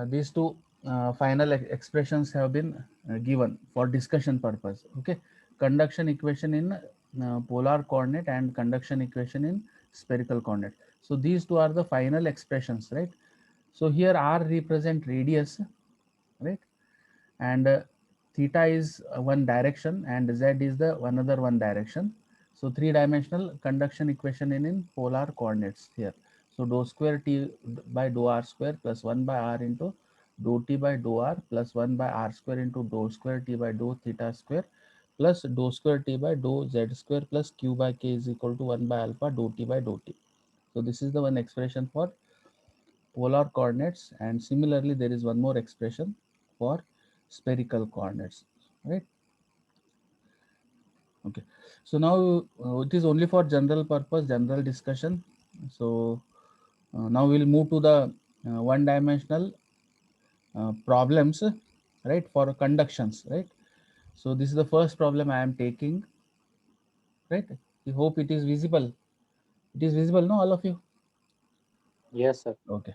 these two final expressions have been given for discussion purpose. Okay, conduction equation in polar coordinate and conduction equation in spherical coordinate. So these two are the final expressions, right? So here R represent radius, right? And theta is one direction and Z is the another one direction. So three-dimensional conduction equation in polar coordinates here. So dou square T by dou R square plus 1 by R into dou T by dou R plus 1 by R square into dou square T by dou theta square plus dou square T by dou Z square plus Q by K is equal to 1 by alpha dou T by dou T. So this is the one expression for polar coordinates, and similarly there is one more expression for spherical coordinates, right? Okay, so now it is only for general purpose, general discussion. So now we'll move to the one dimensional problems, right, for conductions, right? So this is the first problem I am taking, right? I hope it is visible. It is visible, no, all of you? Yes, sir. Okay.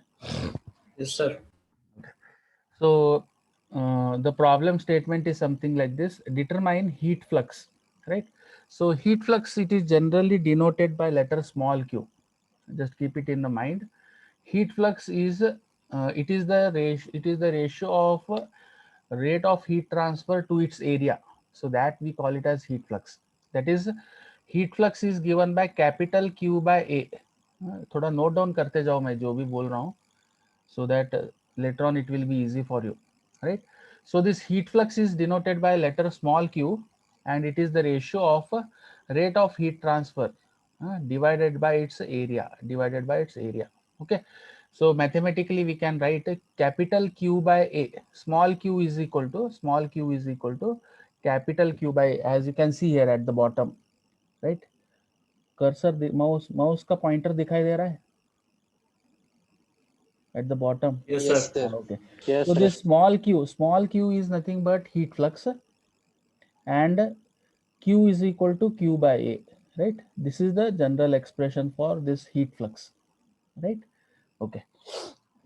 Yes, sir. So the problem statement is something like this: determine heat flux, right? So heat flux, it is generally denoted by letter small q. Just keep it in the mind. Heat flux is it is the ratio of rate of heat transfer to its area. So that we call it as heat flux. That is, heat flux is given by capital Q by A. थोड़ा note down करते जाओ मैं जो भी बोल रहा हूँ, so that later on it will be easy for you, right? So this heat flux is denoted by letter small q, and it is the ratio of rate of heat transfer divided by its area. Okay, so mathematically we can write a capital Q by A, small q is equal to capital Q by A, as you can see here at the bottom, right? Cursor mouse का pointer दिखाई दे रहा है at the bottom? Yes, Yes, sir. sir. Okay, Yes, so sir. this small q is nothing but heat flux, and q is equal to q by A, right? This is the general expression for this heat flux, right? Okay,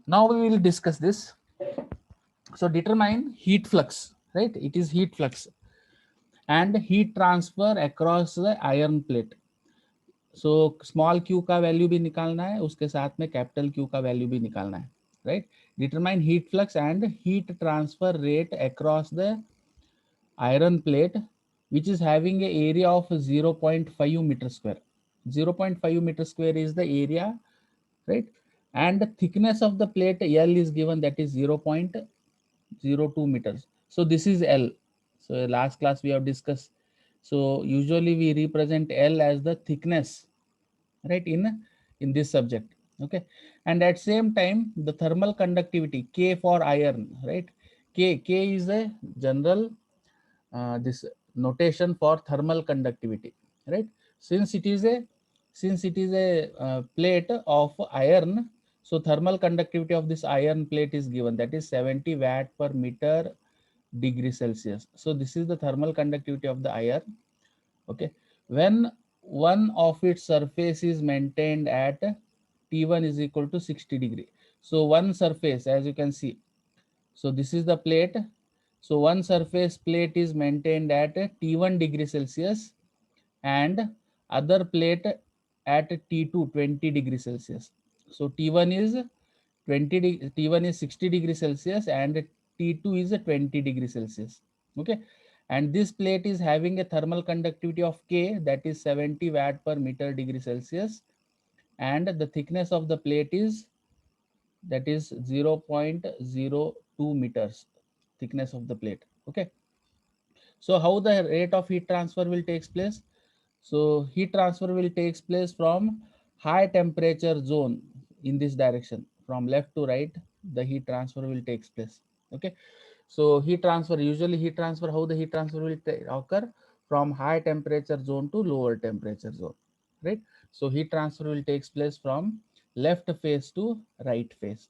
now we will discuss this. So determine heat flux, right? It is heat flux and heat transfer across the iron plate. So small Q का value भी निकालना है, उसके साथ में capital Q का value भी निकालना है, right? Determine heat flux and heat transfer rate across the iron plate which is having a area of 0.5 meter square. 0.5 meter square is the area, right? And the thickness of the plate L is given, that is 0.02 meters. So this is L. So last class we have discussed. So usually we represent L as the thickness, right, in this subject. Okay, and at same time the thermal conductivity K for iron, right? K is a general this notation for thermal conductivity, right? Since it is a plate of iron, so thermal conductivity of this iron plate is given, that is 70 watt per meter degree Celsius. So this is the thermal conductivity of the iron. Okay, when one of its surface is maintained at T1 is equal to 60 degree. So one surface, as you can see, so this is the plate. So one surface plate is maintained at T1 degree Celsius and other plate at T2 20 degree Celsius. So T1 is T1 is 60 degree Celsius and T2 is 20 degree Celsius. Okay, and this plate is having a thermal conductivity of K, that is 70 watt per meter degree Celsius, and the thickness of the plate is, that is 0.02 meters thickness of the plate. Okay, so how the rate of heat transfer will takes place? So heat transfer will takes place from high temperature zone in this direction, from left to right the heat transfer will takes place. Okay, so heat transfer, usually heat transfer, how the heat transfer will occur? From high temperature zone to lower temperature zone, right? So heat transfer will takes place from left face to right face,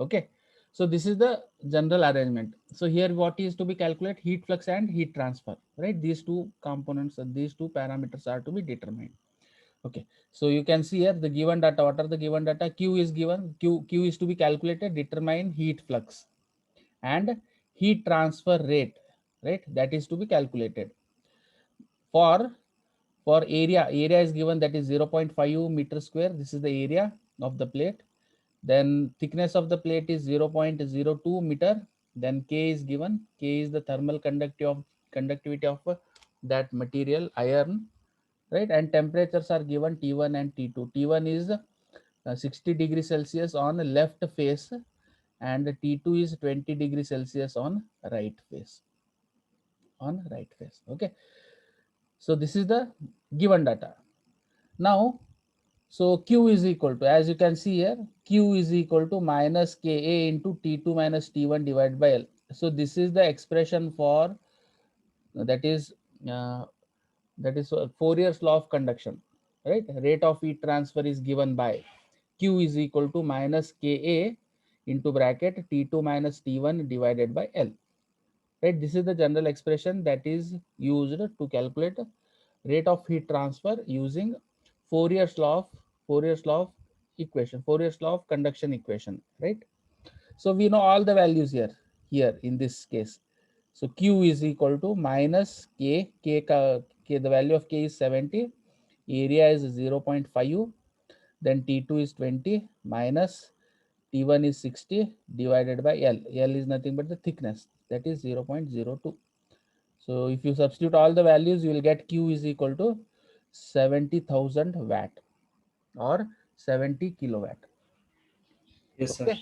okay. So this is the general arrangement. So here what is to be calculated? Heat flux and heat transfer, right? These two components, these two parameters are to be determined. Okay, so you can see here the given data. What are the given data? Q is given. Q is to be calculated. Determine heat flux and heat transfer rate, right? That is to be calculated. For area is given, that is 0.5 meter square. This is the area of the plate. Then thickness of the plate is 0.02 meter. Then K is given. K is the thermal conductivity of that material, iron, right? And temperatures are given T1 and T2. T1 is 60 degrees Celsius on left face, and T2 is 20 degrees Celsius on right face. Okay. So this is the given data. Now, so Q is equal to, as you can see here, Q is equal to minus Ka into T2 minus T1 divided by L. So this is the expression for that is uh, Fourier's law of conduction, right? Rate of heat transfer is given by Q is equal to minus Ka into bracket T2 minus T1 divided by L, right? This is the general expression that is used to calculate rate of heat transfer using Fourier's law of Fourier's law of conduction equation, right? So we know all the values here in this case. So Q is equal to minus K, the value of K is 70, area is 0.5, then T2 is 20 minus T1 is 60 divided by L. L is nothing but the thickness, that is 0.02. So if you substitute all the values, you will get Q is equal to 70,000 watt or 70 kilowatt. Yes, sir. Okay.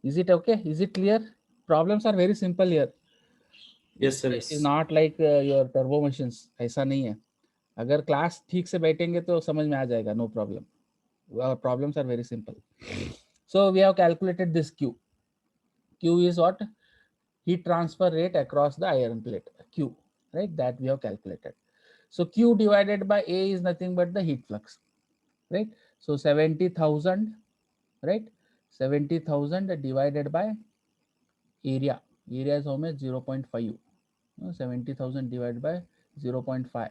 Is it okay? Is it clear? Problems are very simple here. Yes, sir. It is Yes. not like your turbo machines. ऐसा नहीं है. अगर class ठीक से बैठेंगे तो समझ में आ जाएगा. No problem. Our problems are very simple. So we have calculated this Q. Q is what? Heat transfer rate across the iron plate. Q, right? That we have calculated. So Q divided by A is nothing but the heat flux, right? So 70,000, right? 70,000 divided by area. Area is how much? 0.5. 70,000 divided by 0.5.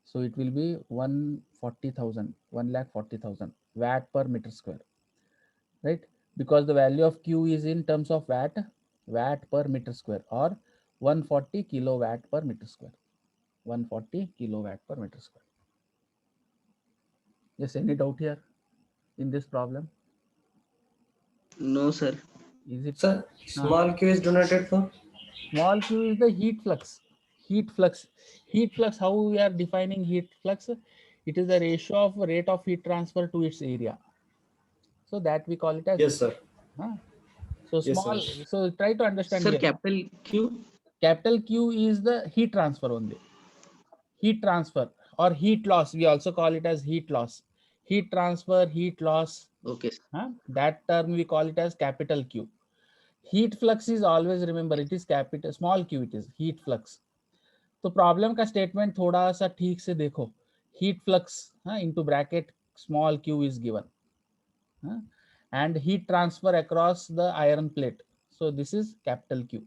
So it will be 140,000, 1,40,000 watt per meter square, right? Because the value of Q is in terms of watt per meter square, or 140 kilowatt per meter square. 140 kilowatt per meter square. Yes, any doubt here in this problem? No, sir. Is it Sir, uh, small q is denoted for? small q is the heat flux. Heat flux. Heat flux, how we are defining heat flux? It is the ratio of rate of heat transfer to its area. So that we call it as Yes, heat sir. flux. Huh? So Yes, sir. small, so try to understand Sir, here. capital Q. Capital Q is the heat transfer only. Heat transfer or heat loss. We also call it as heat loss. Heat transfer, heat loss. Okay. That term we call it as capital Q. Heat flux is always, remember, it is capital, small q, it is heat flux. तो problem का statement थोड़ा सा ठीक से देखो. Heat flux into bracket small q is given, and heat transfer across the iron plate. So this is capital Q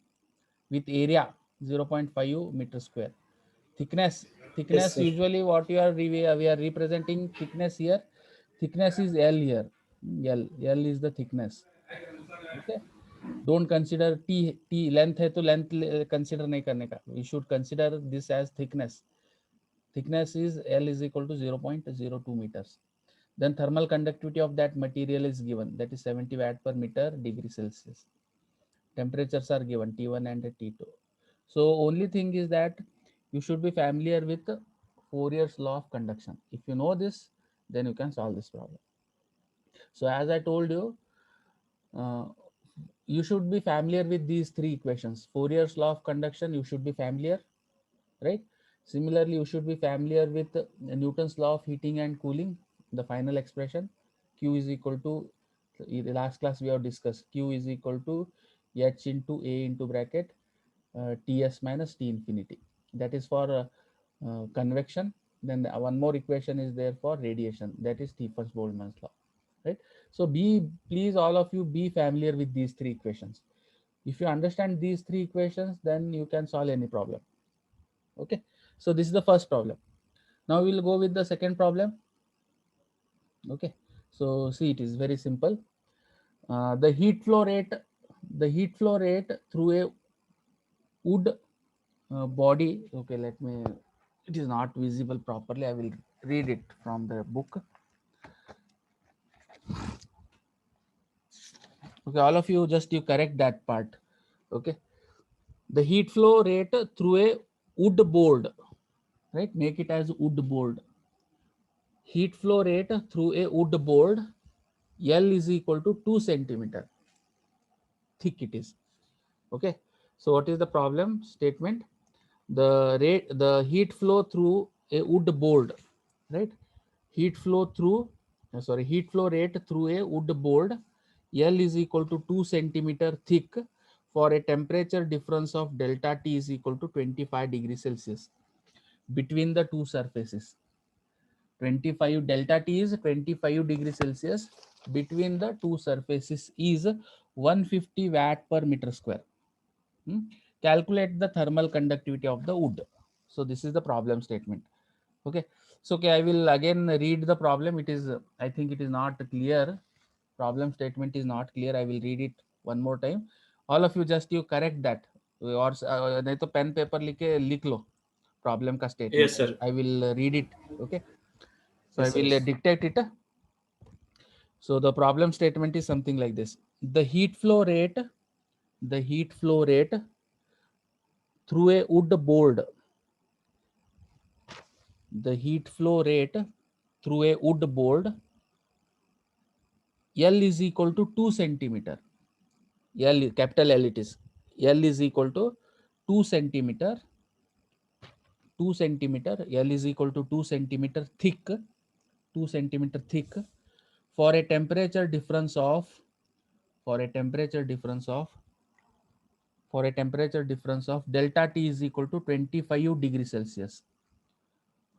with area 0.5 meter square. Thickness, Yes, sir. usually what we are representing thickness here. Thickness is L here. L is the thickness. Okay. Don't consider t length है तो length consider नहीं करने का. We should consider this as thickness. Thickness is L is equal to 0.02 meters. Then thermal conductivity of that material is given, that is 70 watt per meter degree Celsius. Temperatures are given T1 and T2. So only thing is that you should be familiar with Fourier's law of conduction. If you know this, then you can solve this problem. So as I told you, uh, you should be familiar with these three equations. Fourier's law of conduction, you should be familiar, right? Similarly, you should be familiar with Newton's law of heating and cooling, the final expression. Q is equal to, in the last class we have discussed, Q is equal to H into A into bracket Ts minus T infinity. That is for convection. Then one more equation is there for radiation, that is Stefan's Boltzmann's law, right? So please all of you be familiar with these three equations. If you understand these three equations, then you can solve any problem. Okay, so this is the first problem. Now we'll go with the second problem. Okay, so see, it is very simple. The heat flow rate through a wood body. Okay, let me, it is not visible properly, I will read it from the book. Okay, all of you, just you correct that part. Okay, the heat flow rate through a wood board, right? Make it as wood board. Heat flow rate through a wood board, L is equal to 2 centimeter thick it is. Okay, so what is the problem statement? The heat flow through a wood board, right? Heat flow through, heat flow rate through a wood board, L is equal to 2 centimeter thick for a temperature difference of delta T is equal to 25 degrees Celsius between the two surfaces. 25 delta T is 25 degrees Celsius between the two surfaces is 150 watt per meter square. Calculate the thermal conductivity of the wood. So this is the problem statement. Okay, so okay, I will again read the problem. It is, I think it is not clear. Problem statement is not clear. I will read it one more time. All of you, just you correct that, और नहीं तो pen paper लिखे लिख लो problem का statement. Yes, sir. I will read it. Okay, so Yes, I will sir. dictate it. So the problem statement is something like this: the heat flow rate through a wood board, the heat flow rate through a wood board, L is equal to 2 centimeter. L, capital L it is. L is equal to 2 centimeter. 2 centimeter. L is equal to 2 centimeter thick. 2 centimeter thick for a temperature difference of delta T is equal to 25 degrees Celsius.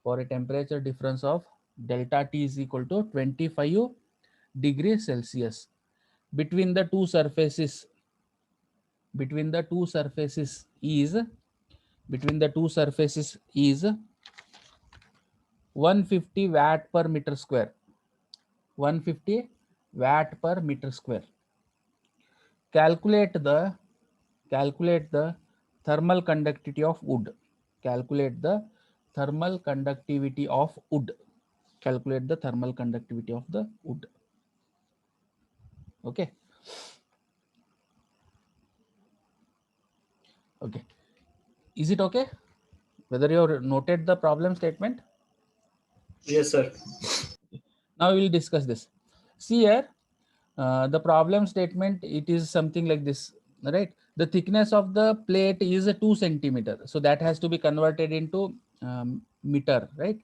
For a temperature difference of delta T is equal to 25 degrees Celsius between the two surfaces is 150 watt per meter square. 150 watt per meter square. Calculate the thermal conductivity of wood. Calculate the thermal conductivity of wood. Calculate the thermal conductivity of the wood. Okay. Okay. Is it okay? Whether you have noted the problem statement? Yes, sir. Now we will discuss this. See here, the problem statement, it is something like this, right? The thickness of the plate is 2 centimeter. So that has to be converted into meter, right?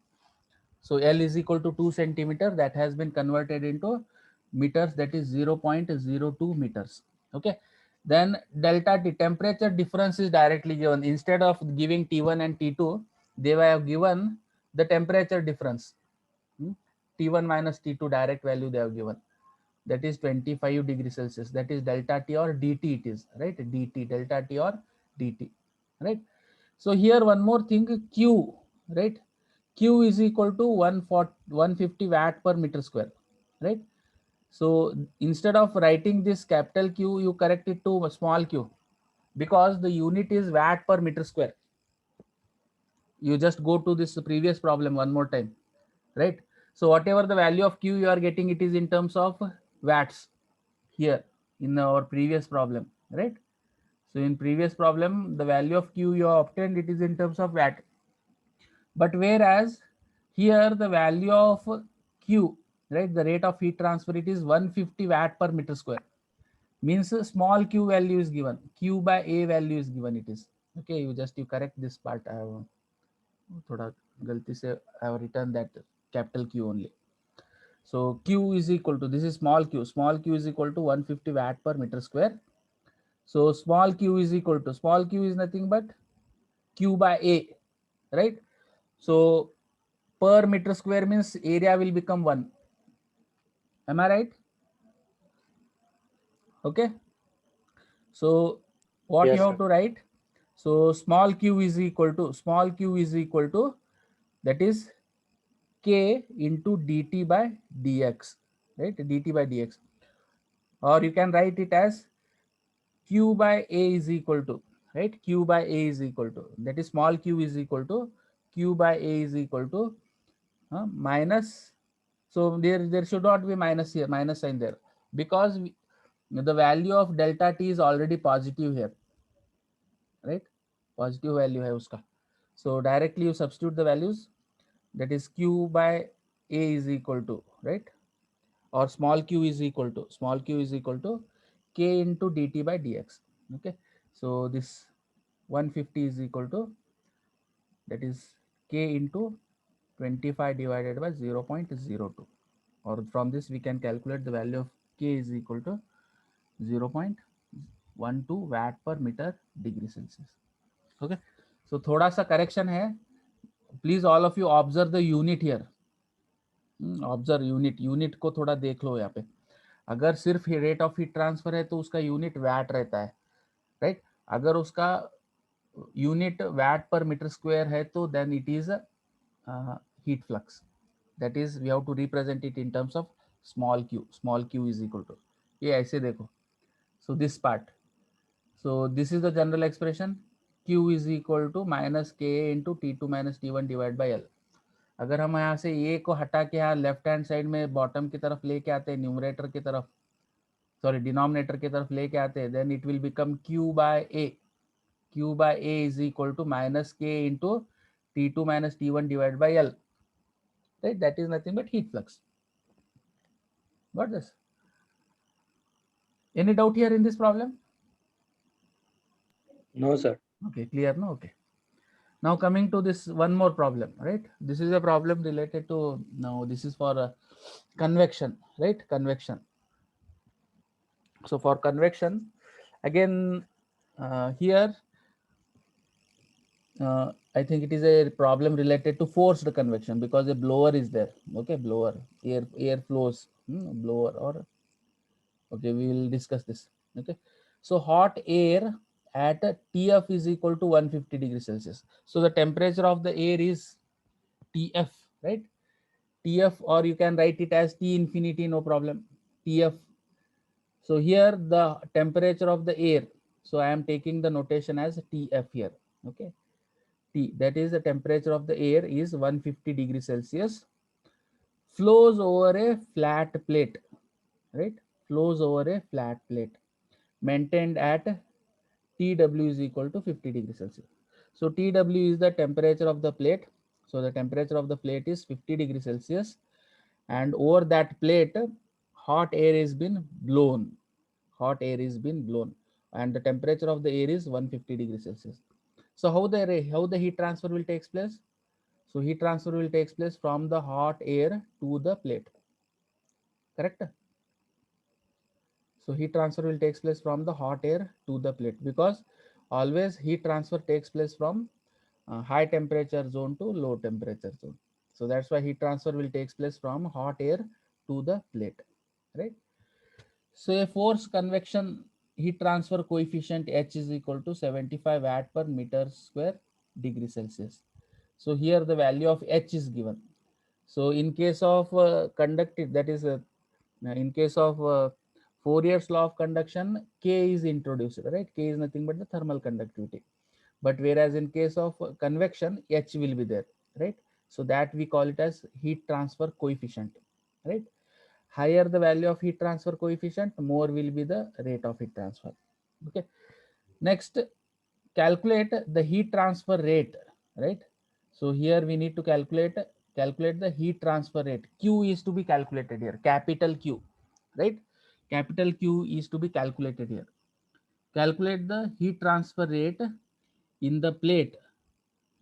So L is equal to 2 centimeter. That has been converted into meters. That is 0.02 meters. Okay. Then delta T, temperature difference, is directly given. Instead of giving T1 and T2, they have given the temperature difference. T1 minus T2 direct value they have given. That is 25 degrees Celsius. That is delta T or dt it is, right? dt, delta T or dt, right? So here one more thing, Q, right? Q is equal to 150 watt per meter square, right? So instead of writing this capital Q, you correct it to small q, because the unit is watt per meter square. You just go to this previous problem one more time, right? So whatever the value of Q you are getting, it is in terms of watts here in our previous problem, right? So in previous problem, the value of Q you have obtained, it is in terms of watt. But whereas here the value of Q, right, the rate of heat transfer, it is 150 watt per meter square. Means small q value is given, Q by A value is given, it is. Okay, you correct this part. I have thoda galti se I have written that capital Q only. So Q is equal to, this is small q is equal to 150 watt per meter square. So small q is nothing but Q by A, right? So per meter square means area will become 1. Am I right? Okay. So what Yes, you have sir. to write? So small q is equal to, that is k into dt by dx, right? dt by dx, or you can write it as q by a is equal to, right? q by a is equal to, that is small q is equal to q by a is equal to minus. So there should not be minus here, minus sign there, because the value of delta t is already positive here, right? Positive value hai uska. So directly you substitute the values, that is q by a is equal to, right? Or small q is equal to k into dt by dx. Okay, so this 150 is equal to, that is k into 25 divided by 0.02, or from this we can calculate the value of k is equal to 0.12 watt per meter degree Celsius. Okay, so थोड़ा सा correction है, please all of you observe the unit here. Observe unit को थोड़ा देख लो यहाँ पे. अगर सिर्फ रेट ऑफ हीट ट्रांसफर है तो उसका यूनिट वैट रहता है, राइट? अगर उसका unit watt per metre square है तो then it is heat flux. That is we have to represent it in terms of small Q is equal to, ये ऐसे देखो. So this part, so this is the general expression, q is equal to minus k into T2 minus T1 divide by L. अगर हम यहाँ से A को हटा के यहाँ लेफ्ट हैंड साइड में बॉटम की तरफ लेके आते हैं, न्यूमरेटर की तरफ, सॉरी डिनोमिनेटर की तरफ लेके आते हैं, then it will become q by A is equal to minus k into T2 minus T1 divide by L, right? That is nothing but heat flux. Got this? Any doubt here in this problem? No, sir. Okay, clear, no? Okay. Now coming to this one more problem, right? This is a problem related to, now this is for convection, right? Convection. So for convection, again, here, I think it is a problem related to forced convection, because a blower is there. Okay, blower, air flows, blower, or okay, we will discuss this. Okay, so hot air at Tf is equal to 150 degrees Celsius. So the temperature of the air is Tf, right? Tf, or you can write it as T infinity, no problem. Tf. So here the temperature of the air, so I am taking the notation as Tf here. Okay, T, that is the temperature of the air is 150 degrees Celsius, flows over a flat plate, right? Flows over a flat plate maintained at Tw is equal to 50 degrees Celsius. So Tw is the temperature of the plate. So the temperature of the plate is 50 degrees Celsius, and over that plate hot air is been blown. Hot air is been blown, and the temperature of the air is 150 degrees Celsius. So how the heat transfer will take place? So heat transfer will take place from the hot air to the plate. Correct? So heat transfer will take place from the hot air to the plate, because always heat transfer takes place from high temperature zone to low temperature zone. So that's why heat transfer will take place from hot air to the plate, right? So a force convection heat transfer coefficient H is equal to 75 watt per meter square degree Celsius. So here the value of H is given. So in case of conductive, that is in case of Fourier's law of conduction, K is introduced, right? K is nothing but the thermal conductivity. But whereas in case of convection, H will be there, right? So that we call it as heat transfer coefficient, right? Higher the value of heat transfer coefficient, more will be the rate of heat transfer. Okay. Next, calculate the heat transfer rate, right? So here we need to calculate the heat transfer rate. Q is to be calculated here, capital Q, right? Capital Q is to be calculated here. Calculate the heat transfer rate in the plate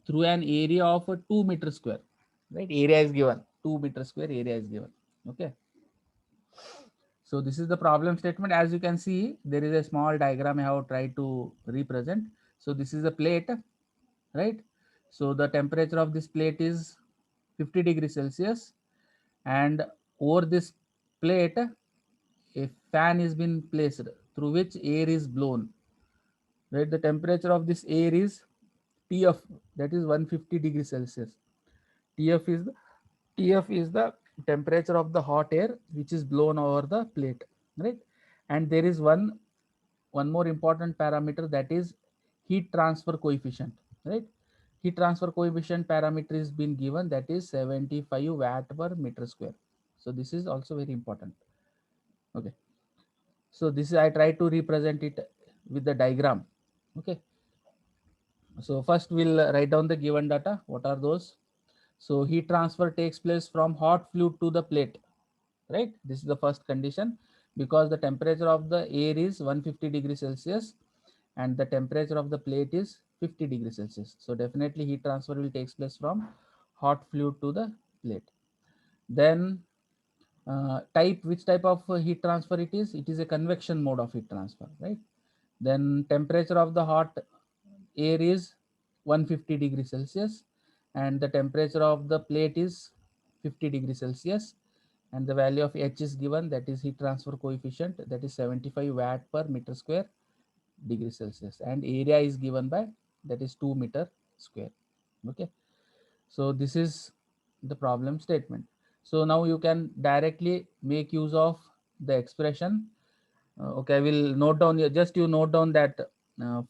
through an area of 2 meter square, right? Area is given, 2 meter square area is given. Okay. So this is the problem statement. As you can see, there is a small diagram I have tried to represent. So this is a plate, right? So the temperature of this plate is 50 degrees Celsius, and over this plate a fan is been placed through which air is blown, right? The temperature of this air is Tf, that is 150 degrees Celsius. Tf is the Tf is the temperature of the hot air which is blown over the plate, right? And there is one more important parameter, that is heat transfer coefficient, right? Heat transfer coefficient parameter is been given, that is 75 watt per meter square. So this is also very important. Okay, so this is, I try to represent it with the diagram. Okay, so first we'll write down the given data. What are those? So heat transfer takes place from hot fluid to the plate, right? This is the first condition, because the temperature of the air is 150 degrees Celsius and the temperature of the plate is 50 degrees Celsius. So definitely heat transfer will take place from hot fluid to the plate. Then which type of heat transfer it is? It is a convection mode of heat transfer, right? Then temperature of the hot air is 150 degrees Celsius and the temperature of the plate is 50 degrees Celsius, and the value of H is given, that is heat transfer coefficient, that is 75 watt per meter square degree Celsius, and area is given by, that is 2 meter square. Okay, so this is the problem statement. So now you can directly make use of the expression. Okay, I will note down here, just you note down that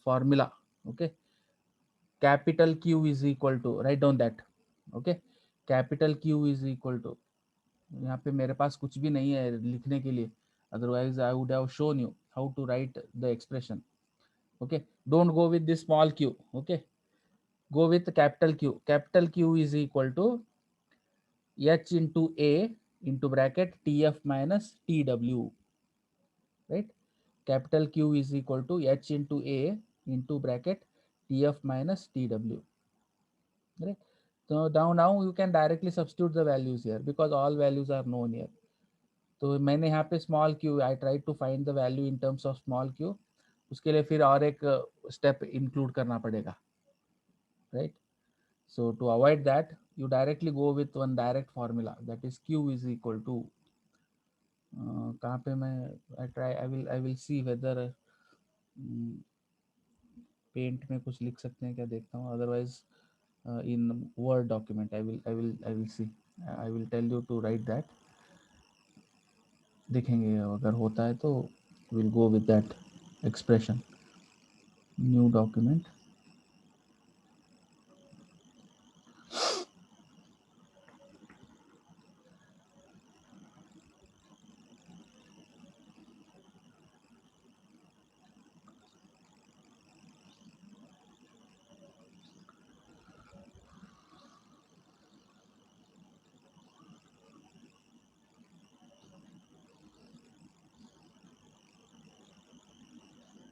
formula. Okay, capital Q is equal to, write down that. Okay, capital Q is equal to, यहाँ पे मेरे पास कुछ भी नहीं है लिखने के लिए, otherwise I would have shown you how to write the expression. Okay, don't go with this small q. Okay, go with capital Q. Capital Q is equal to H into A into bracket TF minus TW, right? Capital Q is equal to H into A into bracket TF minus TW, right? So now you can directly substitute the values here because all values are known here. तो मैंने यहाँ पे small Q, I try to find the value in terms of small Q, उसके लिए फिर और एक step include करना पड़ेगा, right? So to avoid that, you directly go with one direct formula, that is Q is equal to कहाँ पे मैं I will see whether Paint में कुछ लिख सकते हैं क्या, देखता हूँ, otherwise in Word document I will see, I will tell you to write that. देखेंगे अगर होता है तो we'll go with that expression. New document.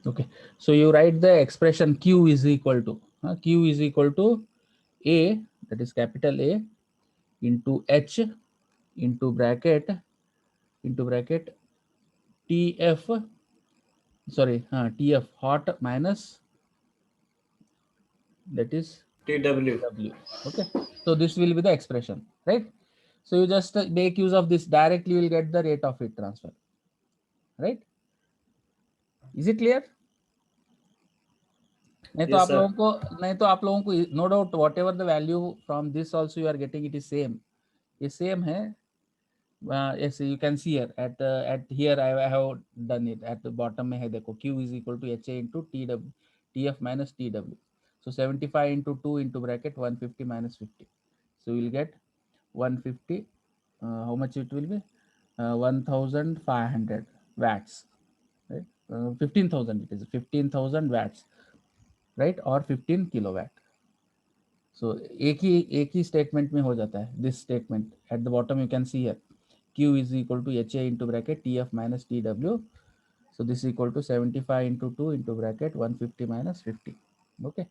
Okay, so you write the expression Q is equal to A, that is capital A, into H into bracket TF, sorry, TF hot minus, that is TW. W. Okay, so this will be the expression, right? So you just make use of this, directly you will get the rate of heat transfer, right? Is it clear? नहीं तो Yes, आप sir. लोगों को no doubt whatever the value from this also you are getting, it is same, ये same है. Yes, you can see here at here I have done it at the bottom में है, देखो Q is equal to HA into TW TF minus TW. So 75 into 2 into bracket 150 minus 50. So you will get 150. How much it will be? 1500 watts, right? 15,000, it is 15,000 watts, right? Or 15 kilowatt. So एक ही statement में हो जाता है, this statement at the bottom you can see here Q is equal to HA into bracket TF minus TW. So this is equal to 75 into 2 into bracket 150 minus 50. Okay.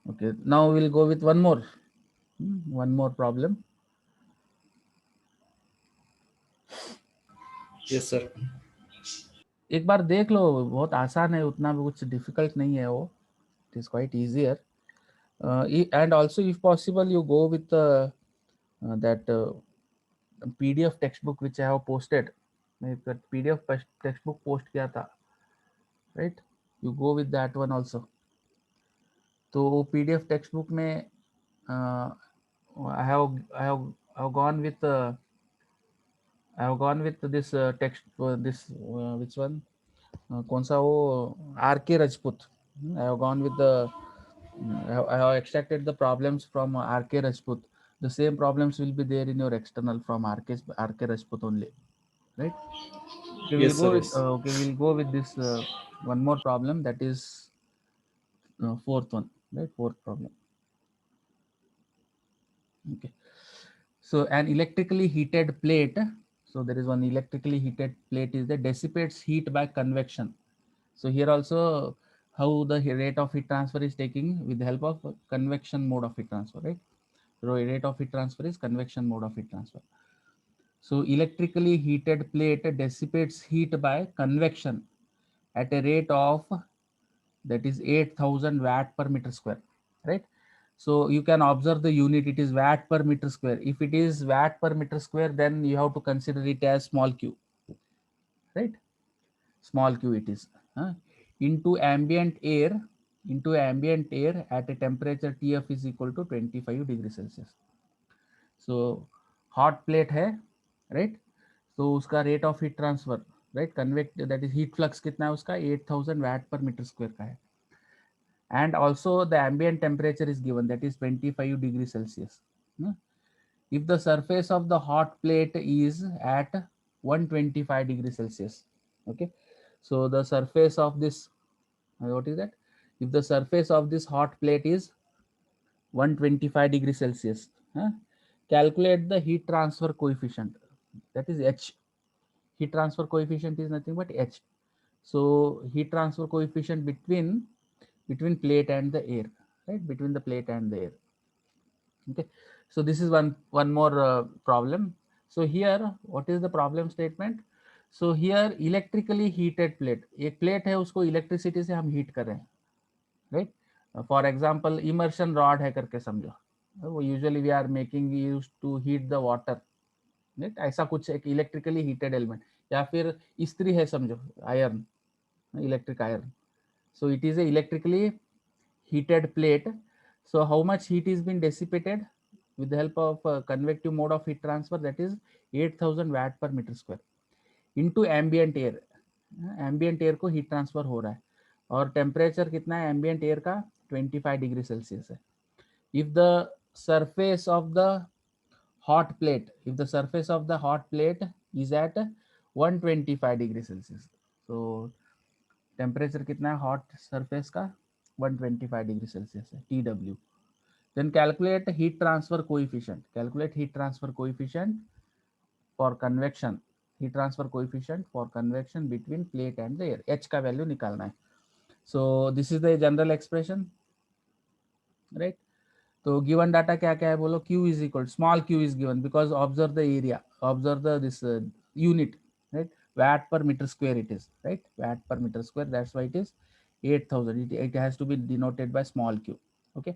Okay. Now we'll go with one more problem. Yes, sir. एक बार देख लो, बहुत आसान है, उतना भी कुछ difficult नहीं है वो. It is quite easier. And also if possible you go with that PDF textbook which I have posted. मैं PDF textbook post किया था, right? You go with that one also. तो PDF टेक्स्ट बुक में I have gone with this text this which one कौन सा वो R.K. Rajput. I have gone with the I have extracted the problems from R.K. Rajput. The same problems will be there in your external from R.K. Rajput only, right? Okay, Yes, sir. Yes. we'll go with this one more problem, that is fourth one, right? Fourth problem. Okay. So an electrically heated plate. So there is one electrically heated plate is that dissipates heat by convection. So here also how the rate of heat transfer is taking with the help of convection mode of heat transfer, right? So rate of heat transfer is convection mode of heat transfer. So electrically heated plate dissipates heat by convection at a rate of, that is 8,000 watt per meter square, right? So you can observe the unit, it is watt per meter square. If it is watt per meter square, then you have to consider it as small q, right? Small q it is into ambient air, at a temperature Tf is equal to 25 degrees Celsius. So hot plate है, right? तो उसका rate of heat transfer, right? Convect, that is heat flux कितना है उसका 8,000 watt per meter square का है. And also the ambient temperature is given, that is 25 degrees Celsius. If the surface of the hot plate is at 125 degrees Celsius, okay, so the surface of this, what is that? If the surface of this hot plate is 125 degrees Celsius, calculate the heat transfer coefficient, that is H. Heat transfer coefficient is nothing but H. So heat transfer coefficient between plate and the air, right? Between the plate and the air. Okay. So this is one more problem. So here, what is the problem statement? So here electrically heated plate, एक plate है उसको electricity से हम heat कर रहे हैं, right? For example, immersion rod है करके समझो, वो usually we are making used to heat the water, right? ऐसा कुछ एक electrically heated element, या फिर इस्त्री है समझो, iron, electric iron. So it is a electrically heated plate. So how much heat is being dissipated with the help of convective mode of heat transfer, that is 8,000 watt per meter square into ambient air. Ambient air को heat transfer हो रहा है और temperature कितना है ambient air का 25 degree Celsius है. If the surface of the hot plate, is at 125 degree Celsius, so temperature कितना है हॉट सरफेस का 125 डिग्री सेल्सियस है TW. Then calculate heat transfer coefficient. For convection. Heat transfer coefficient for convection between plate and the air. H का value निकालना है. So this is the general expression, right? तो given data क्या क्या है बोलो. Q is equal, small q is given because observe the area, observe the this unit, right? Watt per meter square it is, right? Watt per meter square, that's why it is 8,000. It has to be denoted by small q. Okay.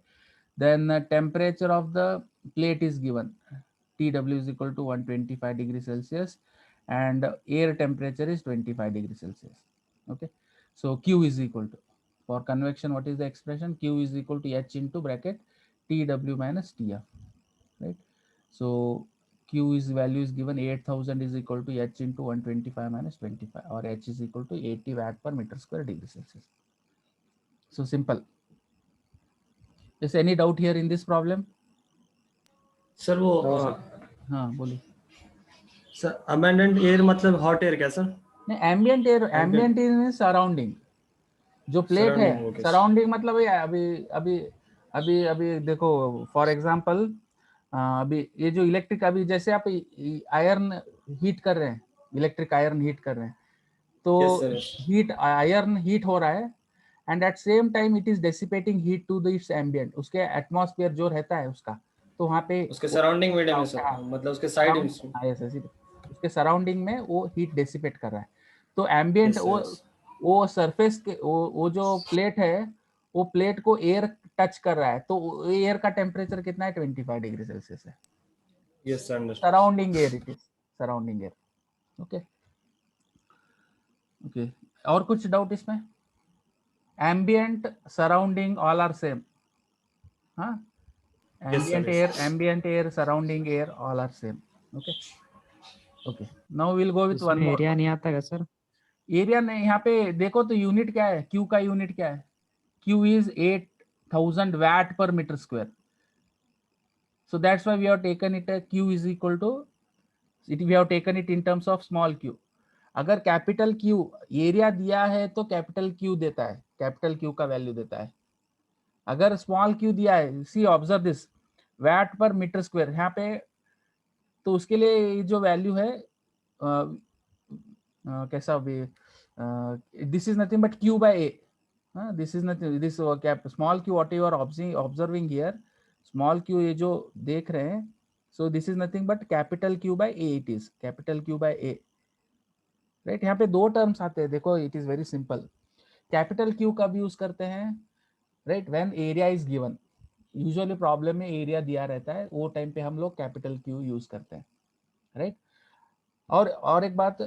Then temperature of the plate is given, TW is equal to 125 degrees Celsius and air temperature is 25 degrees Celsius. Okay. So Q is equal to, for convection, what is the expression? Q is equal to H into bracket TW minus TF, right? So Q is value is given 8,000 is equal to H into 125 minus 25, or H is equal to 80 watt per meter square degree Celsius. So simple. Is any doubt here in this problem? Sir वो No, sir. हाँ बोलिए. Sir abundant air मतलब hot air क्या sir? नहीं, ambient air, ambient air में surrounding जो plate है, Surrounding, okay. Surrounding मतलब ये अभी अभी अभी अभी देखो फॉर एग्जांपल अभी ये जो इलेक्ट्रिक, अभी जैसे आप आयरन हीट कर रहे हैं, इलेक्ट्रिक आयरन हीट कर रहे हैं, तो Yes, sir, yes. Heat iron heat हो रहा है and at same time it is dissipating heat to the its ambient, उसके एटमॉस्फेयर जो रहता है उसका, तो वहाँ पे उसके सराउंडिंग मीडियम में सर, मतलब उसके साइड में. उसके सराउंडिंग में वो हीट डिसिपेट कर रहा है. तो एम्बियंट Yes, sir, yes. वो सरफेस के वो जो प्लेट है, वो प्लेट को एयर टच कर रहा है, तो एयर का टेम्परेचर कितना है 25 डिग्री सेल्सियस है. Yes, sir, understood. Surrounding air it is, surrounding air. Okay okay. और कुछ डाउट इसमें? Ambient, surrounding all are same. हाँ, Yes, sir, ambient air, surrounding air, all are same. Okay. Okay. Now we'll go with one उसमें more. Area नहीं आता क्या sir? Area नहीं, यहाँ पे देखो तो यूनिट क्या है, क्यू का यूनिट क्या है, Q is 8000 watt per meter square. So that's why we have taken it q is equal to it, we have taken it in terms of small q. अगर कैपिटल क्यू एरिया दिया है तो capital Q देता है, capital Q का value देता है. अगर स्मॉल क्यू दिया है, सी observe this, VAT per metre square यहाँ पे, तो उसके लिए जो वैल्यू है कैसा भी, this is nothing but Q by A. This is nothing, this cap small Q what you are observing here, small Q ये जो देख रहे हैं, so this is nothing but capital Q by A, it is capital Q by A. Right, यहाँ पे दो terms आते हैं, देखो it is very simple. Capital Q कब यूज करते हैं, right, when area is given. Usually problem में एरिया दिया रहता है, वो टाइम पे हम लोग कैपिटल क्यू यूज करते हैं. राइट, और एक बात,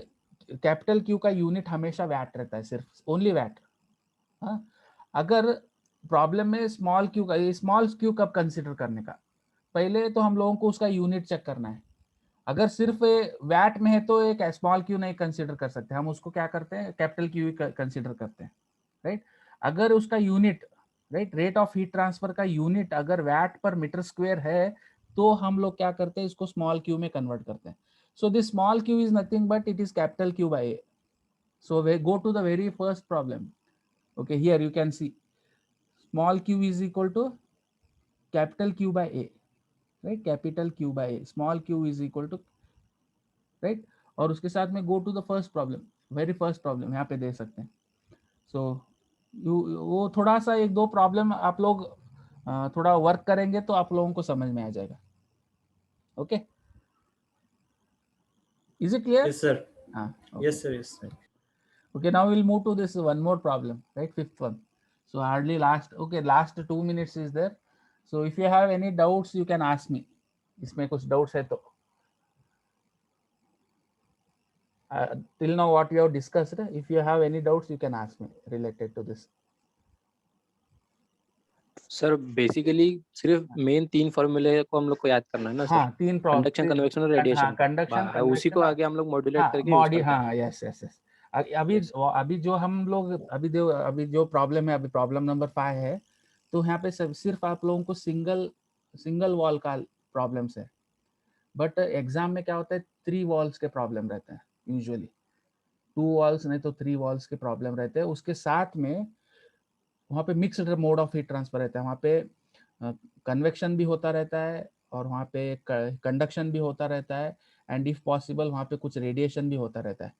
कैपिटल क्यू का यूनिट हमेशा वैट रहता है, सिर्फ ओनली वैट. हाँ, अगर प्रॉब्लम में स्मॉल क्यू का, स्मॉल क्यू कब कंसिडर करने का, पहले तो हम लोगों को उसका यूनिट चेक करना है. अगर सिर्फ वैट में है तो एक स्मॉल क्यू नहीं कंसिडर कर सकते, हम उसको क्या करते हैं, कैपिटल क्यू कंसिडर करते हैं. राइट, अगर उसका unit, right, rate of heat transfer का यूनिट अगर वैट पर मीटर स्क्वायर है, तो हम लोग क्या करते हैं, इसको स्मॉल क्यू में कन्वर्ट करते हैं. So this small Q is nothing but it is capital Q by A. So we go to the very first problem. Okay, here you can see small q is equal to capital Q by A, right, capital Q by A, small q is equal to, right, और उसके साथ में go to the first problem, very first problem यहाँ पे दे सकते हैं. So वो थोड़ा सा एक दो प्रॉब्लम आप लोग थोड़ा वर्क करेंगे तो आप लोगों को समझ में आ जाएगा. Okay, is it clear? Yes, sir. हाँ, Yes, sir. Yes. okay, now we'll move to this one more problem, right, fifth one. So hardly last 2 minutes is there. So if you have any doubts you can ask me. इसमें कुछ doubts है तो till now what we have discussed, if you have any doubts you can ask me related to this. Sir basically सिर्फ main 3 फॉर्मूले को हम लोग को याद करना है ना सर, हाँ, तीन कंडक्शन, कन्वेक्शन और रेडिएशन. कंडक्शन, उसी को आगे हम लोग मॉड्यूलेट करके यूज बॉडी, करते हैं. हाँ, यस यस यस. अभी जो हम लोग अभी जो प्रॉब्लम है, अभी प्रॉब्लम नंबर 5 है, तो यहाँ पे सिर्फ आप लोगों को सिंगल वॉल का प्रॉब्लम्स है. बट एग्जाम में क्या होता है, 3 वॉल्स के प्रॉब्लम रहते हैं यूजुअली, 2 वॉल्स नहीं तो 3 वॉल्स के प्रॉब्लम रहते हैं. उसके साथ में वहाँ पे mixed mode of heat transfer रहता है, वहाँ पे कन्वेक्शन भी होता रहता है और वहाँ पे कंडक्शन भी होता रहता है, एंड इफ पॉसिबल वहाँ पे कुछ रेडिएशन भी होता रहता है.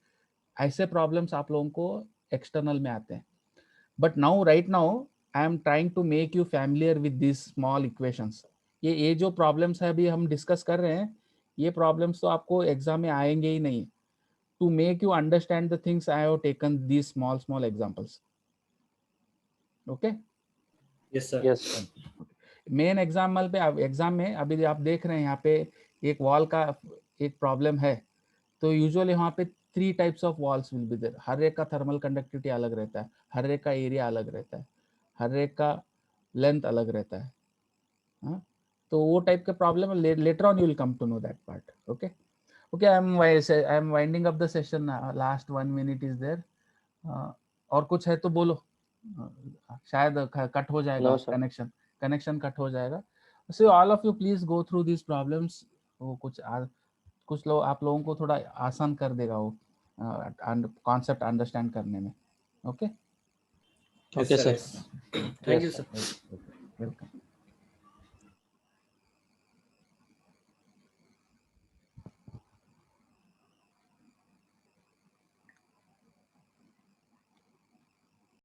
ऐसे प्रॉब्लम्स आप लोगों को एक्सटर्नल में आते हैं. But now right now I am trying to make you familiar with this small equations. ये जो प्रॉब्लम्स है अभी हम डिस्कस कर रहे हैं, ये प्रॉब्लम्स तो आपको एग्जाम में आएंगे ही नहीं. To make you understand the things I have taken these small examples. Okay, Yes, sir. Yes. Main example पे, एग्जाम में अभी आप देख रहे हैं यहाँ पे एक वॉल का एक प्रॉब्लम है, तो यूजुअली वहाँ पे 3 types of walls will be there. हर एक का थर्मल कंडक्टिविटी अलग रहता है, हर एक का एरिया अलग रहता है, हर एक का लेंथ अलग रहता है. हाँ, तो वो टाइप के problem later on you will come to know that part. Okay okay, I am winding up the session, last 1 minute is there. और कुछ है तो बोलो, शायद कट हो जाएगा No, sir. कनेक्शन कट हो जाएगा. So all of you please go through this problems. वो कुछ लोग आप लोगों को थोड़ा आसान कर देगा वो कॉन्सेप्ट अंडरस्टैंड करने में. Okay, Yes, Okay, sir. sir. Yes. Thank you, Yes, sir. Welcome.